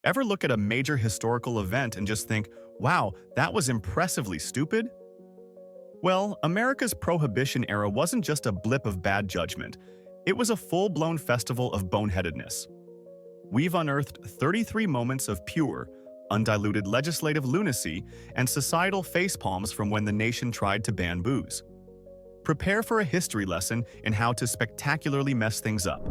Ever look at a major historical event and just think, wow, that was impressively stupid? Well, America's Prohibition era wasn't just a blip of bad judgment. It was a full-blown festival of boneheadedness. We've unearthed 33 moments of pure, undiluted legislative lunacy and societal facepalms from when the nation tried to ban booze. Prepare for a history lesson in how to spectacularly mess things up.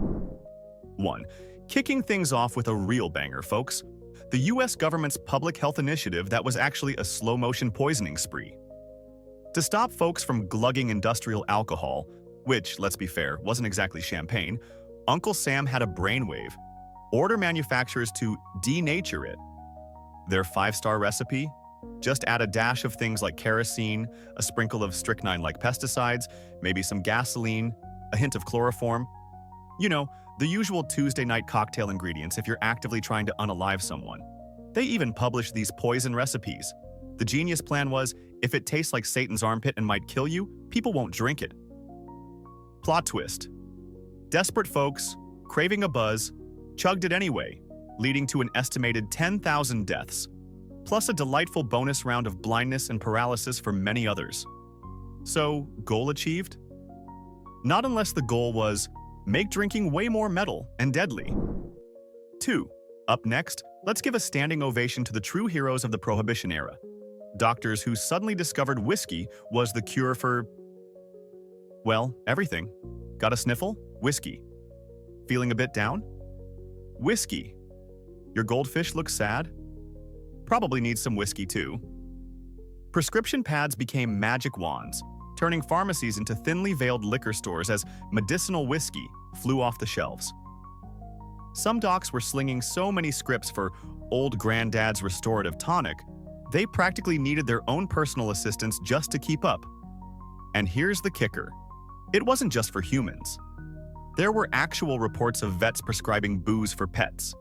1. Kicking things off with a real banger, folks. The US government's public health initiative that was actually a slow-motion poisoning spree. To stop folks from glugging industrial alcohol, which, let's be fair, wasn't exactly champagne, Uncle Sam had a brainwave. Order manufacturers to denature it. Their 5-star recipe? Just add a dash of things like kerosene, a sprinkle of strychnine-like pesticides, maybe some gasoline, a hint of chloroform. You know, the usual Tuesday night cocktail ingredients if you're actively trying to unalive someone. They even publish these poison recipes. The genius plan was, if it tastes like Satan's armpit and might kill you, people won't drink it. Plot twist. Desperate folks, craving a buzz, chugged it anyway, leading to an estimated 10,000 deaths, plus a delightful bonus round of blindness and paralysis for many others. So, goal achieved? Not unless the goal was, make drinking way more metal and deadly. 2. Up next, let's give a standing ovation to the true heroes of the Prohibition era. Doctors who suddenly discovered whiskey was the cure for, well, everything. Got a sniffle? Whiskey. Feeling a bit down? Whiskey. Your goldfish looks sad? Probably needs some whiskey too. Prescription pads became magic wands, turning pharmacies into thinly veiled liquor stores as medicinal whiskey flew off the shelves. Some docs were slinging so many scripts for old granddad's restorative tonic, they practically needed their own personal assistants just to keep up. And here's the kicker. It wasn't just for humans. There were actual reports of vets prescribing booze for pets.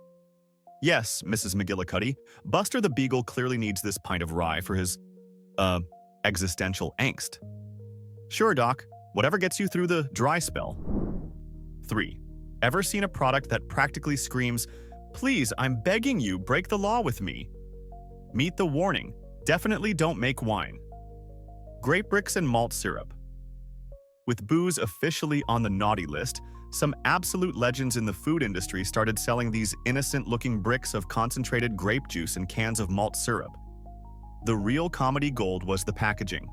Yes, Mrs. McGillicuddy, Buster the Beagle clearly needs this pint of rye for his, existential angst. Sure, Doc, whatever gets you through the dry spell. 3. Ever seen a product that practically screams, please, I'm begging you, break the law with me? Meet the warning, definitely don't make wine. Grape bricks and malt syrup. With booze officially on the naughty list, some absolute legends in the food industry started selling these innocent-looking bricks of concentrated grape juice in cans of malt syrup. The real comedy gold was the packaging.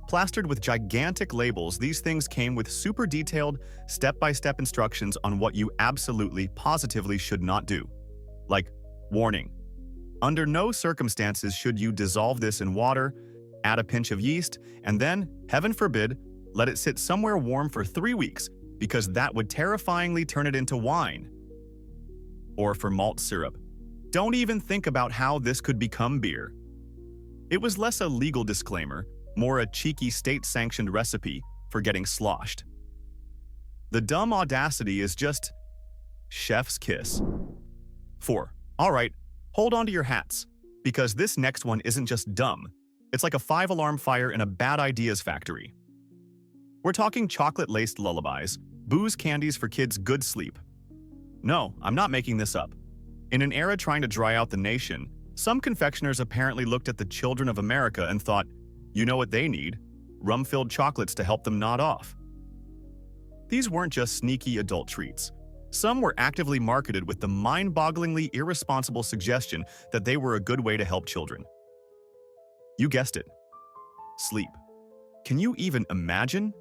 Plastered with gigantic labels, these things came with super detailed, step-by-step instructions on what you absolutely, positively should not do. Like, warning. Under no circumstances should you dissolve this in water, add a pinch of yeast, and then, heaven forbid, let it sit somewhere warm for 3 weeks, because that would terrifyingly turn it into wine. Or for malt syrup. Don't even think about how this could become beer. It was less a legal disclaimer, more a cheeky state-sanctioned recipe for getting sloshed. The dumb audacity is just chef's kiss. 4. Alright, hold on to your hats, because this next one isn't just dumb. It's like a 5-alarm fire in a bad ideas factory. We're talking chocolate-laced lullabies, booze candies for kids' good sleep. No, I'm not making this up. In an era trying to dry out the nation, some confectioners apparently looked at the children of America and thought, you know what they need? Rum-filled chocolates to help them nod off. These weren't just sneaky adult treats. Some were actively marketed with the mind-bogglingly irresponsible suggestion that they were a good way to help children. You guessed it. Sleep. Can you even imagine?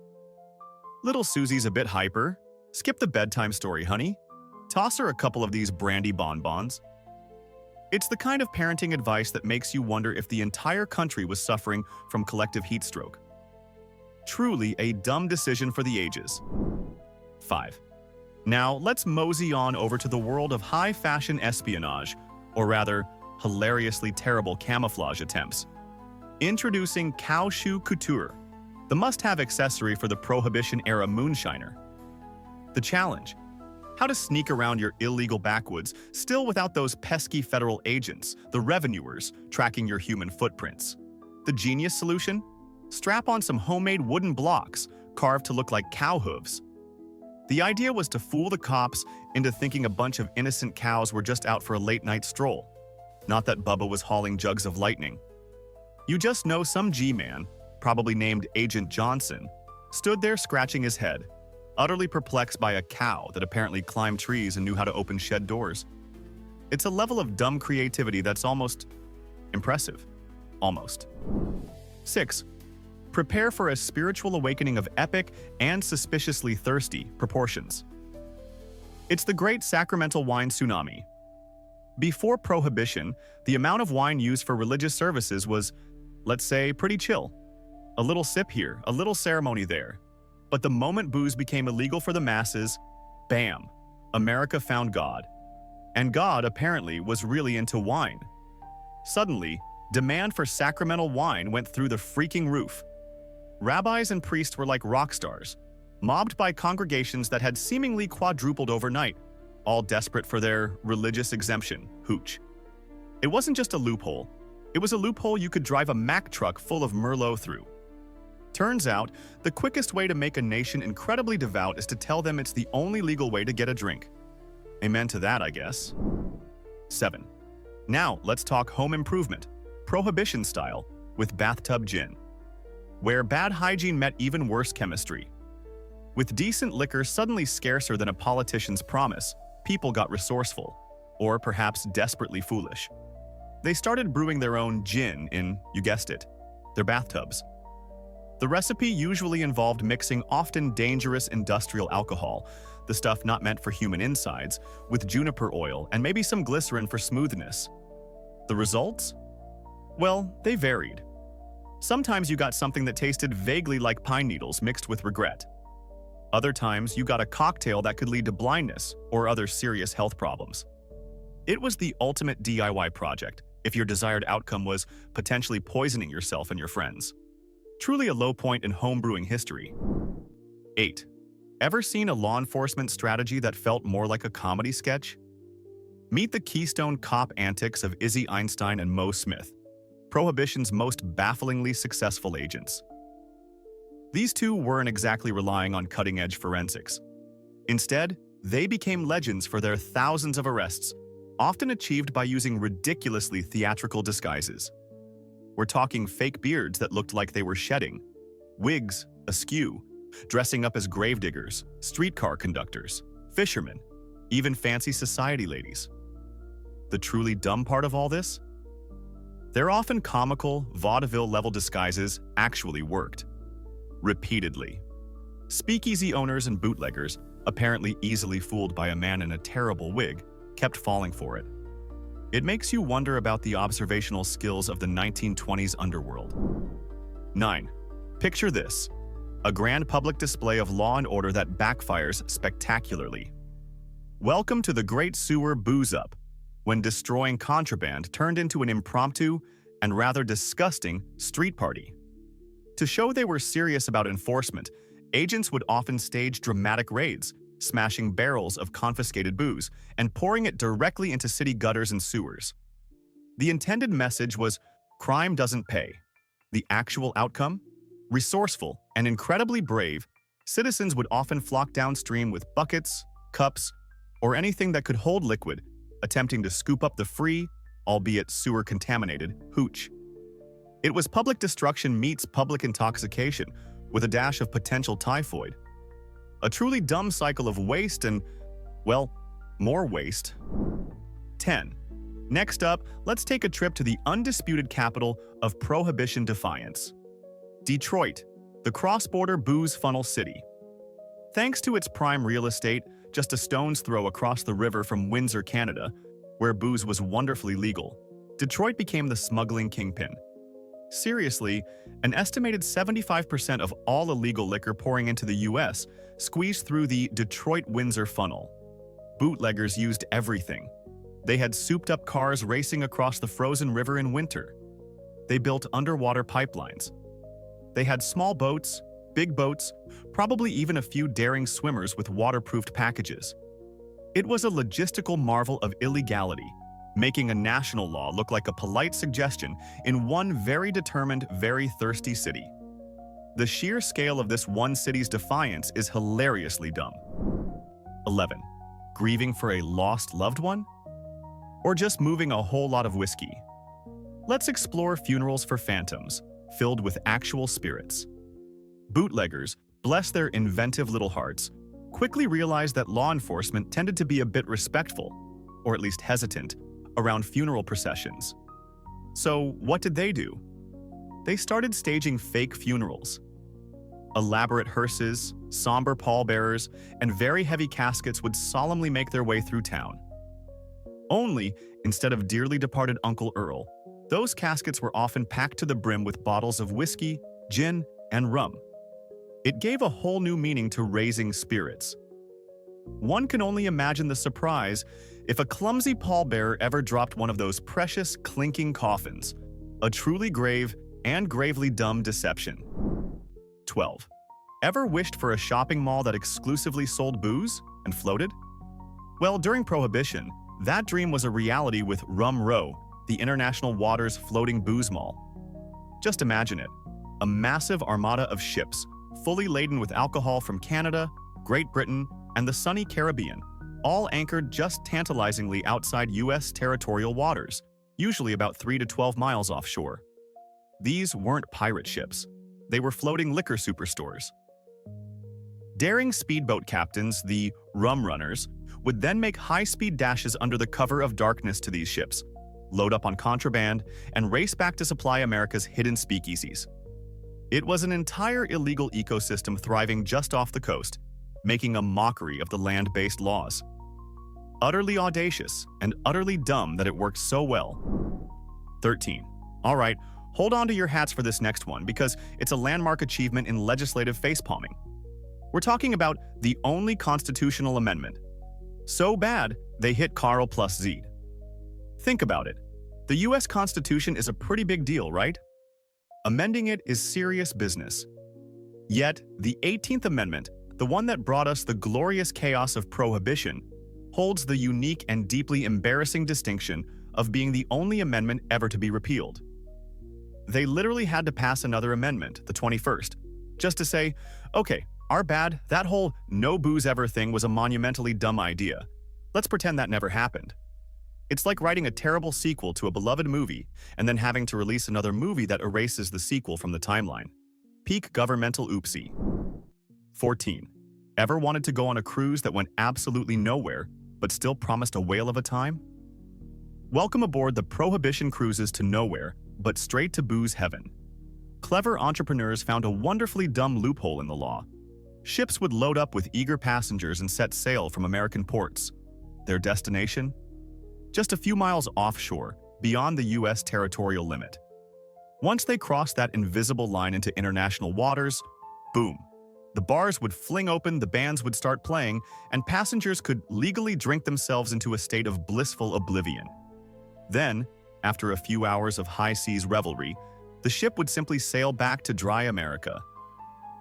Little Susie's a bit hyper. Skip the bedtime story, honey. Toss her a couple of these brandy bonbons. It's the kind of parenting advice that makes you wonder if the entire country was suffering from collective heat stroke. Truly a dumb decision for the ages. 5. Now, let's mosey on over to the world of high-fashion espionage, or rather, hilariously terrible camouflage attempts. Introducing Cowshoe Couture, the must-have accessory for the Prohibition-era moonshiner. The challenge: how to sneak around your illegal backwoods, still without those pesky federal agents, the revenuers, tracking your human footprints. The genius solution? Strap on some homemade wooden blocks, carved to look like cow hooves. The idea was to fool the cops into thinking a bunch of innocent cows were just out for a late-night stroll. Not that Bubba was hauling jugs of lightning. You just know some G-man, probably named Agent Johnson, stood there scratching his head, utterly perplexed by a cow that apparently climbed trees and knew how to open shed doors. It's a level of dumb creativity that's almost impressive. Almost. 6. Prepare for a spiritual awakening of epic and suspiciously thirsty proportions. It's the great sacramental wine tsunami. Before Prohibition, the amount of wine used for religious services was, let's say, pretty chill. A little sip here, a little ceremony there. But the moment booze became illegal for the masses, bam, America found God. And God, apparently, was really into wine. Suddenly, demand for sacramental wine went through the freaking roof. Rabbis and priests were like rock stars, mobbed by congregations that had seemingly quadrupled overnight, all desperate for their religious exemption, hooch. It wasn't just a loophole. It was a loophole you could drive a Mack truck full of Merlot through. Turns out, the quickest way to make a nation incredibly devout is to tell them it's the only legal way to get a drink. Amen to that, I guess. 7. Now, let's talk home improvement, Prohibition style, with bathtub gin, where bad hygiene met even worse chemistry. With decent liquor suddenly scarcer than a politician's promise, people got resourceful, or perhaps desperately foolish. They started brewing their own gin in, you guessed it, their bathtubs. The recipe usually involved mixing often dangerous industrial alcohol, the stuff not meant for human insides, with juniper oil and maybe some glycerin for smoothness. The results? Well, they varied. Sometimes you got something that tasted vaguely like pine needles mixed with regret. Other times you got a cocktail that could lead to blindness or other serious health problems. It was the ultimate DIY project if your desired outcome was potentially poisoning yourself and your friends. Truly a low point in homebrewing history. 8. Ever seen a law enforcement strategy that felt more like a comedy sketch? Meet the Keystone Cop antics of Izzy Einstein and Mo Smith, Prohibition's most bafflingly successful agents. These two weren't exactly relying on cutting-edge forensics. Instead, they became legends for their thousands of arrests, often achieved by using ridiculously theatrical disguises. We're talking fake beards that looked like they were shedding, wigs askew, dressing up as gravediggers, streetcar conductors, fishermen, even fancy society ladies. The truly dumb part of all this? Their often comical, vaudeville-level disguises actually worked. Repeatedly. Speakeasy owners and bootleggers, apparently easily fooled by a man in a terrible wig, kept falling for it. It makes you wonder about the observational skills of the 1920s underworld. 9. Picture this: a grand public display of law and order that backfires spectacularly. Welcome to the Great Sewer Booze-Up, when destroying contraband turned into an impromptu and rather disgusting street party. To show they were serious about enforcement, agents would often stage dramatic raids, smashing barrels of confiscated booze and pouring it directly into city gutters and sewers. The intended message was, crime doesn't pay. The actual outcome? Resourceful and incredibly brave, citizens would often flock downstream with buckets, cups, or anything that could hold liquid, attempting to scoop up the free, albeit sewer-contaminated, hooch. It was public destruction meets public intoxication, with a dash of potential typhoid. A truly dumb cycle of waste and, well, more waste. 10. Next up, let's take a trip to the undisputed capital of Prohibition defiance. Detroit, the cross-border booze funnel city. Thanks to its prime real estate, just a stone's throw across the river from Windsor, Canada, where booze was wonderfully legal, Detroit became the smuggling kingpin. Seriously, an estimated 75% of all illegal liquor pouring into the US squeezed through the Detroit-Windsor funnel. Bootleggers used everything. They had souped-up cars racing across the frozen river in winter. They built underwater pipelines. They had small boats, big boats, probably even a few daring swimmers with waterproofed packages. It was a logistical marvel of illegality, making a national law look like a polite suggestion in one very determined, very thirsty city. The sheer scale of this one city's defiance is hilariously dumb. 11. Grieving for a lost loved one? Or just moving a whole lot of whiskey? Let's explore funerals for phantoms, filled with actual spirits. Bootleggers, bless their inventive little hearts, quickly realized that law enforcement tended to be a bit respectful, or at least hesitant, around funeral processions. So what did they do? They started staging fake funerals. Elaborate hearses, somber pallbearers, and very heavy caskets would solemnly make their way through town. Only, instead of dearly departed Uncle Earl, those caskets were often packed to the brim with bottles of whiskey, gin, and rum. It gave a whole new meaning to raising spirits. One can only imagine the surprise if a clumsy pallbearer ever dropped one of those precious, clinking coffins, a truly grave and gravely dumb deception. 12. Ever wished for a shopping mall that exclusively sold booze and floated? Well, during Prohibition, that dream was a reality with Rum Row, the international waters floating booze mall. Just imagine it, a massive armada of ships, fully laden with alcohol from Canada, Great Britain, and the sunny Caribbean, all anchored just tantalizingly outside U.S. territorial waters, usually about 3 to 12 miles offshore. These weren't pirate ships. They were floating liquor superstores. Daring speedboat captains, the rum runners, would then make high-speed dashes under the cover of darkness to these ships, load up on contraband, and race back to supply America's hidden speakeasies. It was an entire illegal ecosystem thriving just off the coast, making a mockery of the land-based laws. Utterly audacious and utterly dumb that it worked so well. 13. All right, hold on to your hats for this next one because it's a landmark achievement in legislative facepalming. We're talking about the only constitutional amendment. So bad, they hit Carl plus Z. Think about it. The US Constitution is a pretty big deal, right? Amending it is serious business. Yet, the 18th Amendment, the one that brought us the glorious chaos of Prohibition, holds the unique and deeply embarrassing distinction of being the only amendment ever to be repealed. They literally had to pass another amendment, the 21st, just to say, okay, our bad, that whole no booze ever thing was a monumentally dumb idea. Let's pretend that never happened. It's like writing a terrible sequel to a beloved movie and then having to release another movie that erases the sequel from the timeline. Peak Governmentaloopsie. 14. Ever wanted to go on a cruise that went absolutely nowhere, but still promised a whale of a time? Welcome aboard the Prohibition cruises to nowhere, but straight to booze heaven. Clever entrepreneurs found a wonderfully dumb loophole in the law. Ships would load up with eager passengers and set sail from American ports. Their destination? Just a few miles offshore, beyond the U.S. territorial limit. Once they crossed that invisible line into international waters, boom. The bars would fling open, the bands would start playing, and passengers could legally drink themselves into a state of blissful oblivion. Then, after a few hours of high seas revelry, the ship would simply sail back to dry America.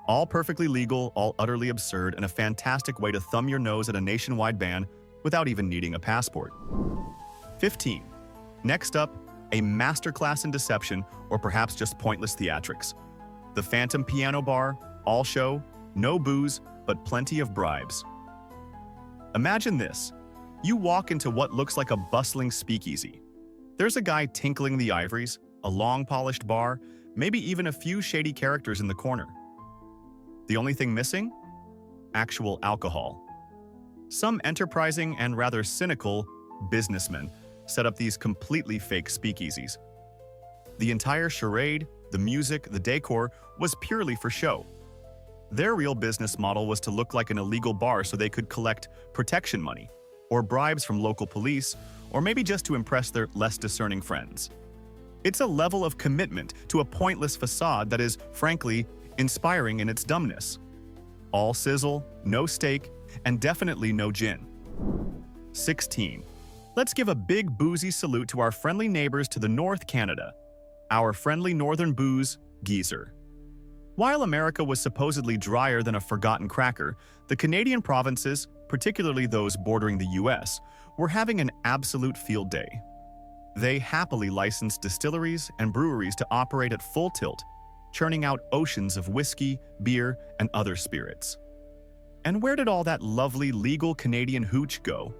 All perfectly legal, all utterly absurd, and a fantastic way to thumb your nose at a nationwide ban without even needing a passport. 15. Next up, a masterclass in deception, or perhaps just pointless theatrics. The Phantom Piano Bar, all show, no booze, but plenty of bribes. Imagine this. You walk into what looks like a bustling speakeasy. There's a guy tinkling the ivories, a long-polished bar, maybe even a few shady characters in the corner. The only thing missing? Actual alcohol. Some enterprising and rather cynical businessmen set up these completely fake speakeasies. The entire charade, the music, the decor was purely for show. Their real business model was to look like an illegal bar so they could collect protection money, or bribes from local police, or maybe just to impress their less discerning friends. It's a level of commitment to a pointless facade that is, frankly, inspiring in its dumbness. All sizzle, no steak, and definitely no gin. 16. Let's give a big boozy salute to our friendly neighbors to the North Canada, our friendly northern booze geezer. While America was supposedly drier than a forgotten cracker, the Canadian provinces, particularly those bordering the US, were having an absolute field day. They happily licensed distilleries and breweries to operate at full tilt, churning out oceans of whiskey, beer, and other spirits. And where did all that lovely legal Canadian hooch go?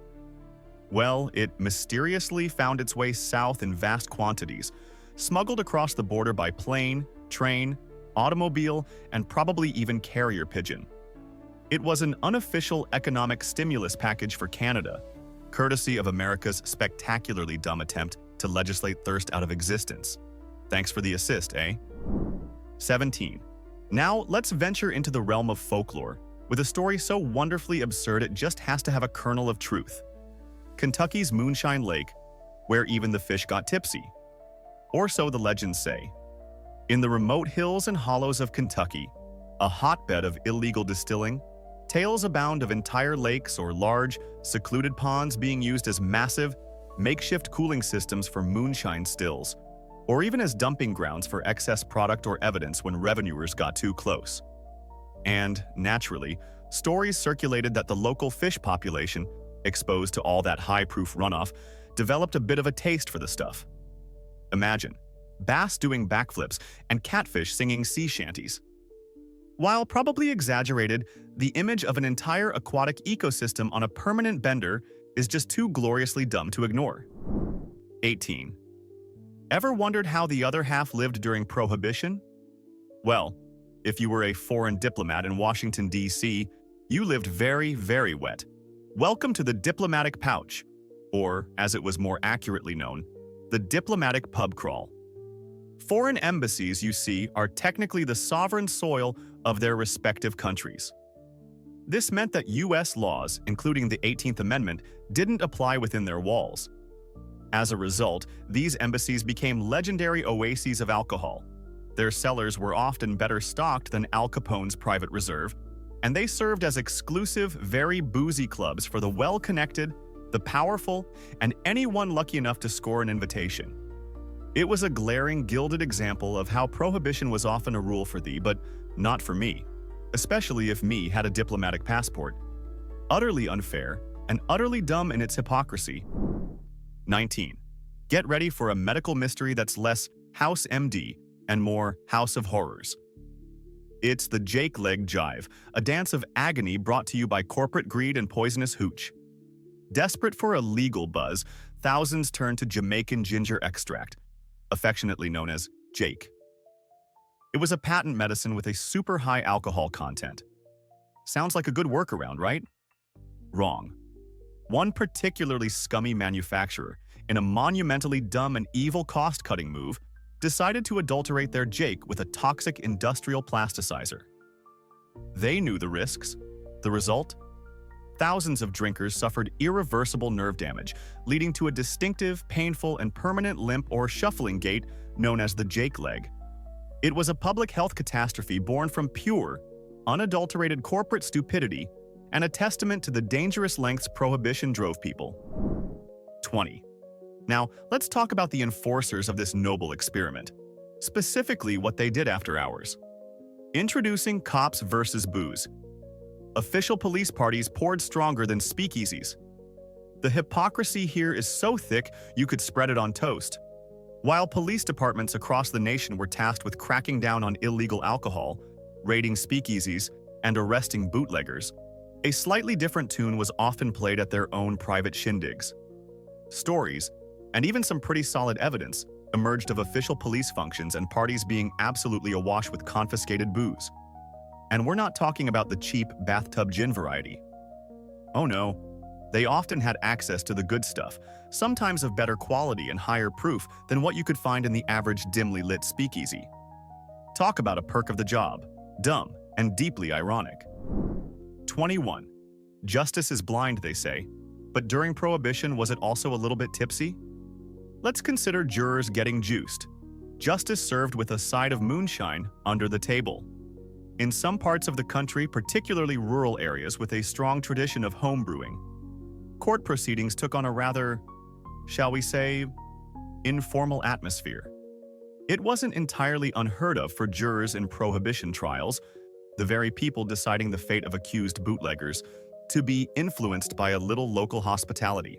Well, it mysteriously found its way south in vast quantities, smuggled across the border by plane, train, automobile, and probably even carrier pigeon. It was an unofficial economic stimulus package for Canada, courtesy of America's spectacularly dumb attempt to legislate thirst out of existence. Thanks for the assist, eh? 17. Now, let's venture into the realm of folklore, with a story so wonderfully absurd it just has to have a kernel of truth. Kentucky's Moonshine Lake, where even the fish got tipsy. Or so the legends say. In the remote hills and hollows of Kentucky, a hotbed of illegal distilling, tales abound of entire lakes or large, secluded ponds being used as massive, makeshift cooling systems for moonshine stills, or even as dumping grounds for excess product or evidence when revenuers got too close. And, naturally, stories circulated that the local fish population, exposed to all that high-proof runoff, developed a bit of a taste for the stuff. Imagine, bass doing backflips and catfish singing sea shanties. While probably exaggerated, the image of an entire aquatic ecosystem on a permanent bender is just too gloriously dumb to ignore. 18. Ever wondered how the other half lived during Prohibition? Well, if you were a foreign diplomat in Washington, D.C., you lived very, very wet. Welcome to the diplomatic pouch, or, as it was more accurately known, the diplomatic pub crawl. Foreign embassies, you see, are technically the sovereign soil of their respective countries. This meant that U.S. laws, including the 18th Amendment, didn't apply within their walls. As a result, these embassies became legendary oases of alcohol. Their cellars were often better stocked than Al Capone's private reserve, and they served as exclusive, very boozy clubs for the well-connected, the powerful, and anyone lucky enough to score an invitation. It was a glaring, gilded example of how Prohibition was often a rule for thee, but not for me, especially if me had a diplomatic passport. Utterly unfair, and utterly dumb in its hypocrisy. 19. Get ready for a medical mystery that's less House MD and more House of Horrors. It's the Jake Leg Jive, a dance of agony brought to you by corporate greed and poisonous hooch. Desperate for a legal buzz, thousands turn to Jamaican ginger extract, affectionately known as Jake. It was a patent medicine with a super high alcohol content. Sounds like a good workaround, right? Wrong. One particularly scummy manufacturer, in a monumentally dumb and evil cost-cutting move, decided to adulterate their Jake with a toxic industrial plasticizer. They knew the risks. The result? Thousands of drinkers suffered irreversible nerve damage, leading to a distinctive, painful, and permanent limp or shuffling gait known as the Jake leg. It was a public health catastrophe born from pure, unadulterated corporate stupidity and a testament to the dangerous lengths Prohibition drove people. 20. Now, let's talk about the enforcers of this noble experiment, specifically what they did after hours. Introducing cops versus booze. Official police parties poured stronger than speakeasies. The hypocrisy here is so thick you could spread it on toast. While police departments across the nation were tasked with cracking down on illegal alcohol, raiding speakeasies, and arresting bootleggers, a slightly different tune was often played at their own private shindigs. Stories, and even some pretty solid evidence, emerged of official police functions and parties being absolutely awash with confiscated booze. And we're not talking about the cheap bathtub gin variety. Oh no, they often had access to the good stuff, sometimes of better quality and higher proof than what you could find in the average dimly lit speakeasy. Talk about a perk of the job, dumb and deeply ironic. 21. Justice is blind, they say, but during Prohibition was it also a little bit tipsy? Let's consider jurors getting juiced. Justice served with a side of moonshine under the table. In some parts of the country, particularly rural areas with a strong tradition of home brewing, court proceedings took on a rather, shall we say, informal atmosphere. It wasn't entirely unheard of for jurors in Prohibition trials, the very people deciding the fate of accused bootleggers, to be influenced by a little local hospitality.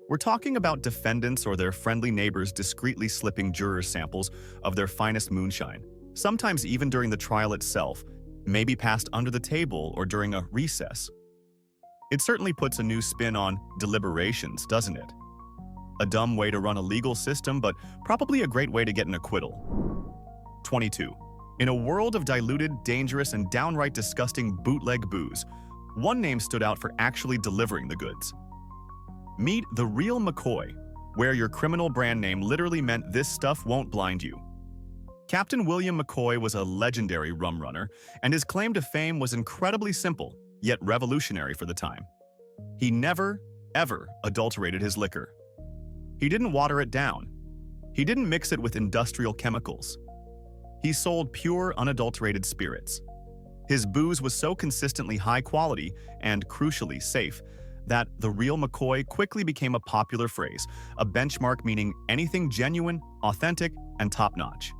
We're talking about defendants or their friendly neighbors discreetly slipping jurors samples of their finest moonshine, sometimes even during the trial itself, maybe passed under the table or during a recess. It certainly puts a new spin on deliberations, doesn't it? A dumb way to run a legal system, but probably a great way to get an acquittal. 22. In a world of diluted, dangerous, and downright disgusting bootleg booze, one name stood out for actually delivering the goods. Meet the Real McCoy, where your criminal brand name literally meant this stuff won't blind you. Captain William McCoy was a legendary rum runner, and his claim to fame was incredibly simple, yet revolutionary for the time. He never, ever adulterated his liquor. He didn't water it down. He didn't mix it with industrial chemicals. He sold pure, unadulterated spirits. His booze was so consistently high quality and, crucially, safe that the Real McCoy quickly became a popular phrase, a benchmark meaning anything genuine, authentic, and top-notch.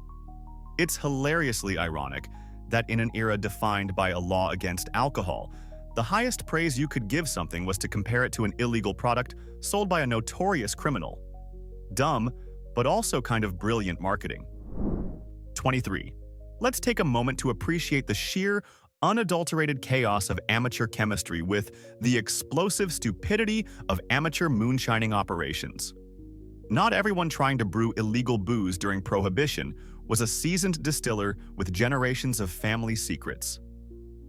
It's hilariously ironic that in an era defined by a law against alcohol, the highest praise you could give something was to compare it to an illegal product sold by a notorious criminal. Dumb, but also kind of brilliant marketing. 23. Let's take a moment to appreciate the sheer, unadulterated chaos of amateur chemistry with the explosive stupidity of amateur moonshining operations. Not everyone trying to brew illegal booze during Prohibition was a seasoned distiller with generations of family secrets.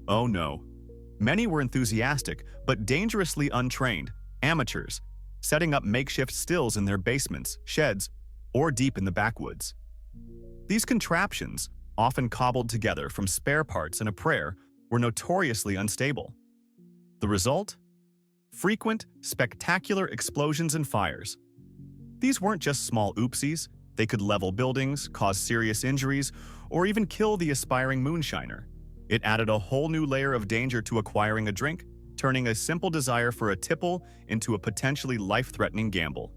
Oh no. Many were enthusiastic, but dangerously untrained, amateurs, setting up makeshift stills in their basements, sheds, or deep in the backwoods. These contraptions, often cobbled together from spare parts and a prayer, were notoriously unstable. The result? Frequent, spectacular explosions and fires. These weren't just small oopsies. They could level buildings, cause serious injuries, or even kill the aspiring moonshiner. It added a whole new layer of danger to acquiring a drink, turning a simple desire for a tipple into a potentially life-threatening gamble.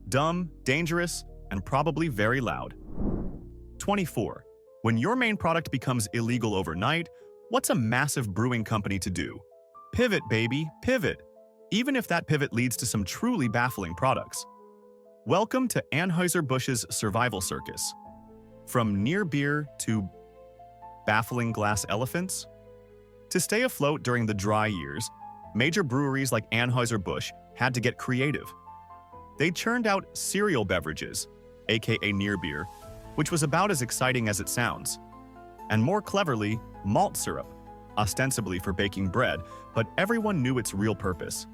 Dumb, dangerous, and probably very loud. 24. When your main product becomes illegal overnight, what's a massive brewing company to do? Pivot, baby, pivot. Even if that pivot leads to some truly baffling products. Welcome to Anheiser Bush's survival circus. From near beer to baffling glass elephants? To stay afloat during the dry years, major breweries like Anheuser Busch had to get creative. They churned out cereal beverages, aka near beer, which was about as exciting as it sounds. And more cleverly, malt syrup, ostensibly for baking bread, but everyone knew its real purpose.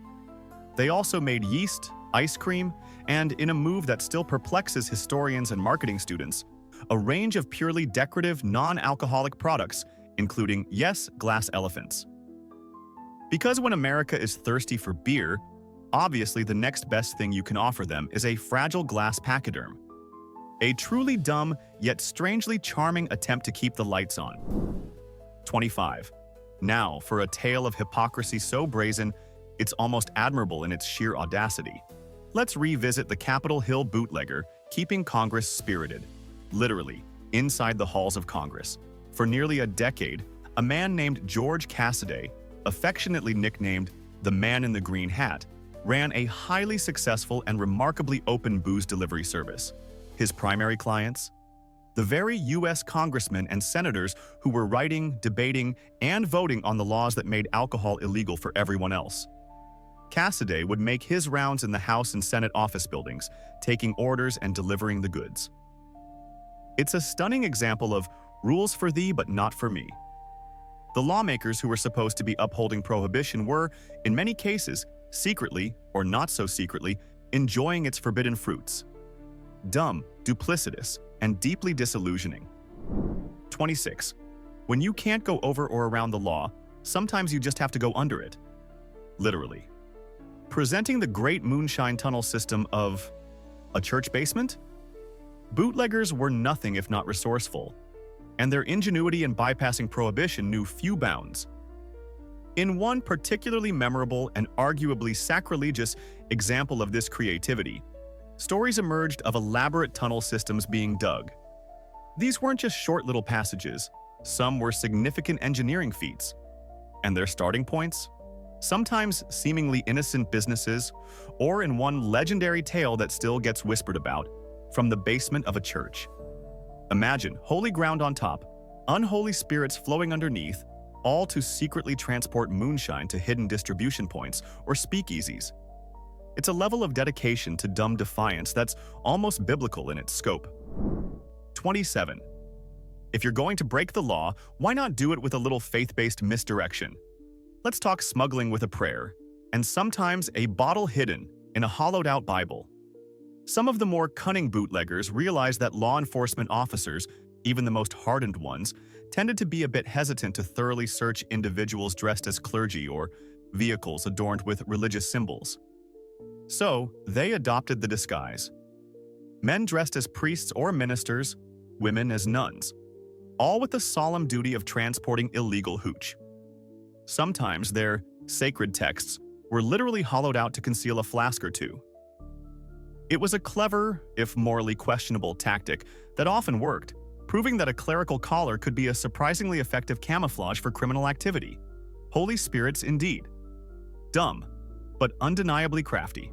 They also made yeast, ice cream, and in a move that still perplexes historians and marketing students, a range of purely decorative, non-alcoholic products, including, yes, glass elephants. Because when America is thirsty for beer, obviously the next best thing you can offer them is a fragile glass pachyderm. A truly dumb, yet strangely charming attempt to keep the lights on. 25. Now, for a tale of hypocrisy so brazen, it's almost admirable in its sheer audacity. Let's revisit the Capitol Hill bootlegger, keeping Congress spirited. Literally, inside the halls of Congress. For nearly a decade, a man named George Cassidy, affectionately nicknamed the Man in the Green Hat, ran a highly successful and remarkably open booze delivery service. His primary clients? The very U.S. congressmen and senators who were writing, debating, and voting on the laws that made alcohol illegal for everyone else. Cassidy would make his rounds in the House and Senate office buildings, taking orders and delivering the goods. It's a stunning example of rules for thee but not for me. The lawmakers who were supposed to be upholding Prohibition were, in many cases, secretly, or not so secretly, enjoying its forbidden fruits. Dumb, duplicitous, and deeply disillusioning. 26. When you can't go over or around the law, sometimes you just have to go under it. Literally. Presenting the great moonshine tunnel system of a church basement? Bootleggers were nothing if not resourceful, and their ingenuity in bypassing Prohibition knew few bounds. In one particularly memorable and arguably sacrilegious example of this creativity, stories emerged of elaborate tunnel systems being dug. These weren't just short little passages, some were significant engineering feats. And their starting points? Sometimes seemingly innocent businesses, or in one legendary tale that still gets whispered about, from the basement of a church. Imagine holy ground on top, unholy spirits flowing underneath, all to secretly transport moonshine to hidden distribution points or speakeasies. It's a level of dedication to dumb defiance that's almost biblical in its scope. 27. If you're going to break the law, why not do it with a little faith-based misdirection? Let's talk smuggling with a prayer, and sometimes a bottle hidden in a hollowed-out Bible. Some of the more cunning bootleggers realized that law enforcement officers, even the most hardened ones, tended to be a bit hesitant to thoroughly search individuals dressed as clergy or vehicles adorned with religious symbols. So, they adopted the disguise. Men dressed as priests or ministers, women as nuns, all with the solemn duty of transporting illegal hooch. Sometimes their sacred texts were literally hollowed out to conceal a flask or two. It was a clever, if morally questionable, tactic that often worked, proving that a clerical collar could be a surprisingly effective camouflage for criminal activity. Holy spirits indeed. Dumb, but undeniably crafty.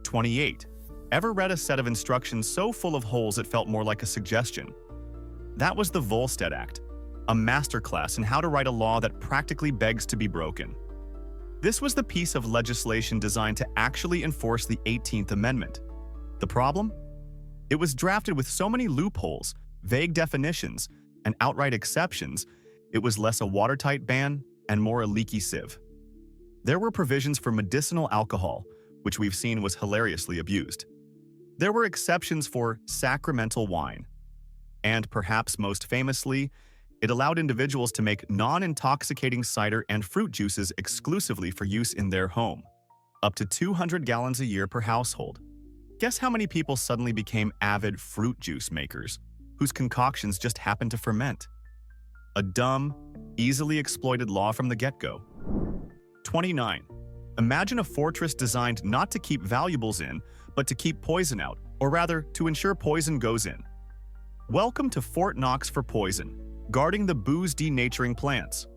28. Ever read a set of instructions so full of holes it felt more like a suggestion? That was the Volstead Act, a masterclass in how to write a law that practically begs to be broken. This was the piece of legislation designed to actually enforce the 18th Amendment. The problem? It was drafted with so many loopholes, vague definitions, and outright exceptions, it was less a watertight ban and more a leaky sieve. There were provisions for medicinal alcohol, which we've seen was hilariously abused. There were exceptions for sacramental wine. And perhaps most famously, it allowed individuals to make non-intoxicating cider and fruit juices exclusively for use in their home, up to 200 gallons a year per household. Guess how many people suddenly became avid fruit juice makers, whose concoctions just happened to ferment? A dumb, easily exploited law from the get-go. 29. Imagine a fortress designed not to keep valuables in, but to keep poison out, or rather, to ensure poison goes in. Welcome to Fort Knox for poison, guarding the booze-denaturing plants.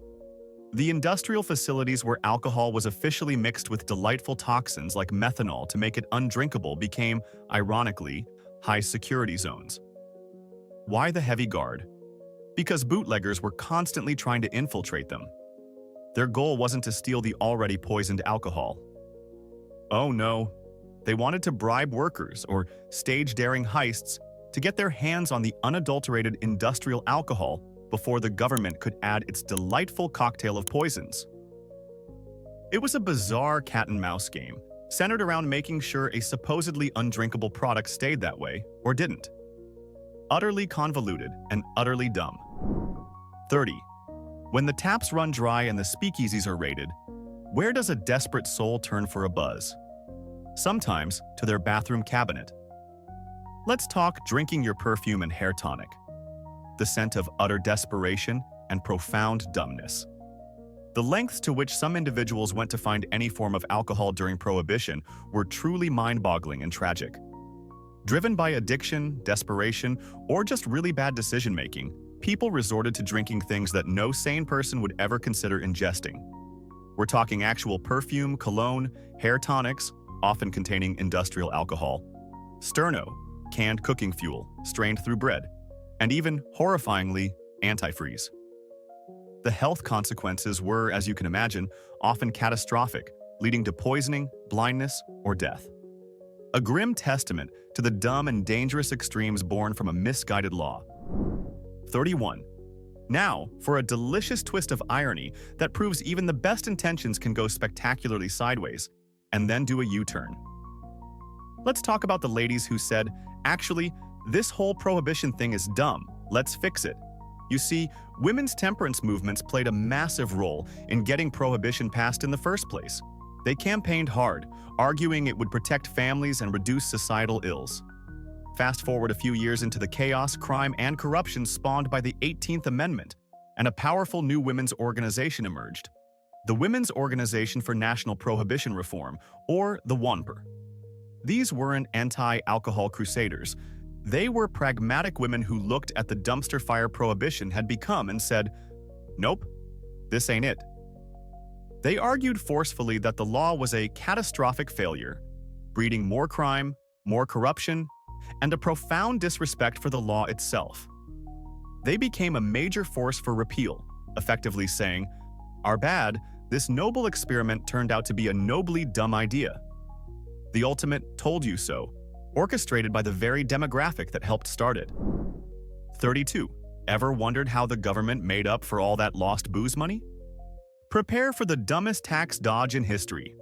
The industrial facilities where alcohol was officially mixed with delightful toxins like methanol to make it undrinkable became, ironically, high-security zones. Why the heavy guard? Because bootleggers were constantly trying to infiltrate them. Their goal wasn't to steal the already poisoned alcohol. Oh no, they wanted to bribe workers or stage daring heists to get their hands on the unadulterated industrial alcohol before the government could add its delightful cocktail of poisons. It was a bizarre cat-and-mouse game, centered around making sure a supposedly undrinkable product stayed that way, or didn't. Utterly convoluted and utterly dumb. 30. When the taps run dry and the speakeasies are raided, where does a desperate soul turn for a buzz? Sometimes to their bathroom cabinet. Let's talk drinking your perfume and hair tonic. The scent of utter desperation and profound dumbness. The lengths to which some individuals went to find any form of alcohol during Prohibition were truly mind-boggling and tragic. Driven by addiction, desperation, or just really bad decision-making, people resorted to drinking things that no sane person would ever consider ingesting. We're talking actual perfume, cologne, hair tonics, often containing industrial alcohol, sterno, canned cooking fuel, strained through bread, and even, horrifyingly, antifreeze. The health consequences were, as you can imagine, often catastrophic, leading to poisoning, blindness, or death. A grim testament to the dumb and dangerous extremes born from a misguided law. 31. Now, for a delicious twist of irony that proves even the best intentions can go spectacularly sideways, and then do a U-turn. Let's talk about the ladies who said, actually, this whole prohibition thing is dumb, let's fix it. You see, women's temperance movements played a massive role in getting prohibition passed in the first place. They campaigned hard, arguing it would protect families and reduce societal ills. Fast forward a few years into the chaos, crime, and corruption spawned by the 18th Amendment, and a powerful new women's organization emerged. The Women's Organization for National Prohibition Reform, or the WONPR. These weren't anti-alcohol crusaders. They were pragmatic women who looked at the dumpster fire prohibition had become and said, nope, this ain't it. They argued forcefully that the law was a catastrophic failure, breeding more crime, more corruption, and a profound disrespect for the law itself. They became a major force for repeal, effectively saying, "Our bad, this noble experiment turned out to be a nobly dumb idea." The ultimate told you so, orchestrated by the very demographic that helped start it. 32. Ever wondered how the government made up for all that lost booze money? Prepare for the dumbest tax dodge in history.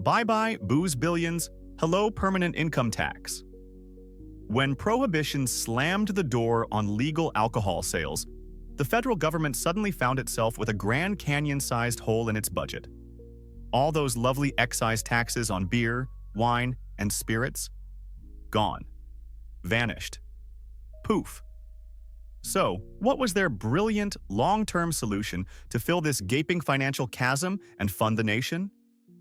Bye-bye, booze billions. Hello, permanent income tax. When Prohibition slammed the door on legal alcohol sales, the federal government suddenly found itself with a Grand Canyon-sized hole in its budget. All those lovely excise taxes on beer, wine, and spirits? Gone. Vanished. Poof. So, what was their brilliant, long-term solution to fill this gaping financial chasm and fund the nation?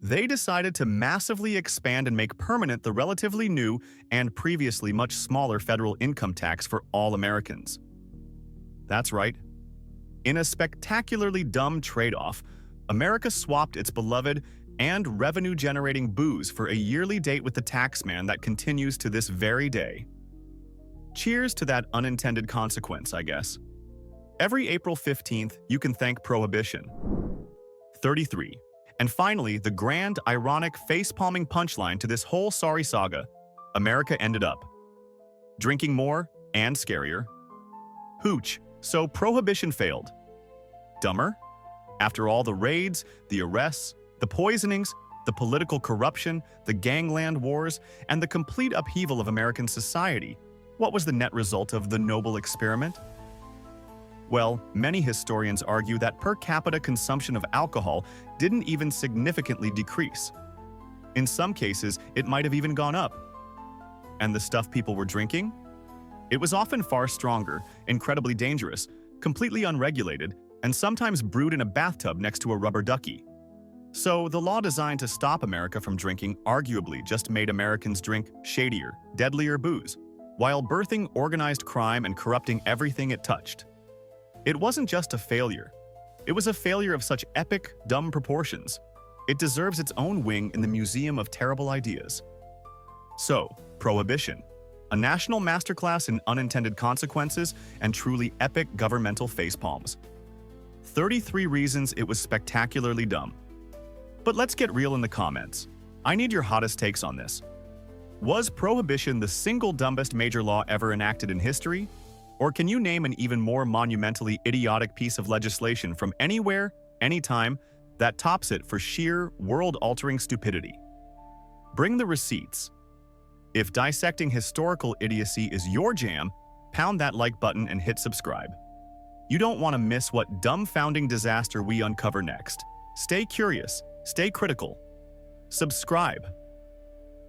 They decided to massively expand and make permanent the relatively new and previously much smaller federal income tax for all Americans. That's right. In a spectacularly dumb trade-off, America swapped its beloved and revenue-generating booze for a yearly date with the taxman that continues to this very day. Cheers to that unintended consequence, I guess. Every April 15th, you can thank Prohibition. 33. And finally, the grand, ironic, face-palming punchline to this whole sorry saga. America ended up drinking more and scarier. Hooch, so Prohibition failed. Dumber? After all the raids, the arrests, the poisonings, the political corruption, the gangland wars, and the complete upheaval of American society, what was the net result of the noble experiment? Well, many historians argue that per capita consumption of alcohol didn't even significantly decrease. In some cases, it might have even gone up. And the stuff people were drinking? It was often far stronger, incredibly dangerous, completely unregulated, and sometimes brewed in a bathtub next to a rubber ducky. So, the law designed to stop America from drinking arguably just made Americans drink shadier, deadlier booze, while birthing organized crime and corrupting everything it touched. It wasn't just a failure. It was a failure of such epic, dumb proportions. It deserves its own wing in the Museum of Terrible Ideas. So, Prohibition, a national masterclass in unintended consequences and truly epic governmental facepalms. 33 reasons it was spectacularly dumb. But let's get real in the comments. I need your hottest takes on this. Was Prohibition the single dumbest major law ever enacted in history? Or can you name an even more monumentally idiotic piece of legislation from anywhere, anytime, that tops it for sheer, world-altering stupidity? Bring the receipts. If dissecting historical idiocy is your jam, pound that like button and hit subscribe. You don't want to miss what dumbfounding disaster we uncover next. Stay curious, stay critical. Subscribe.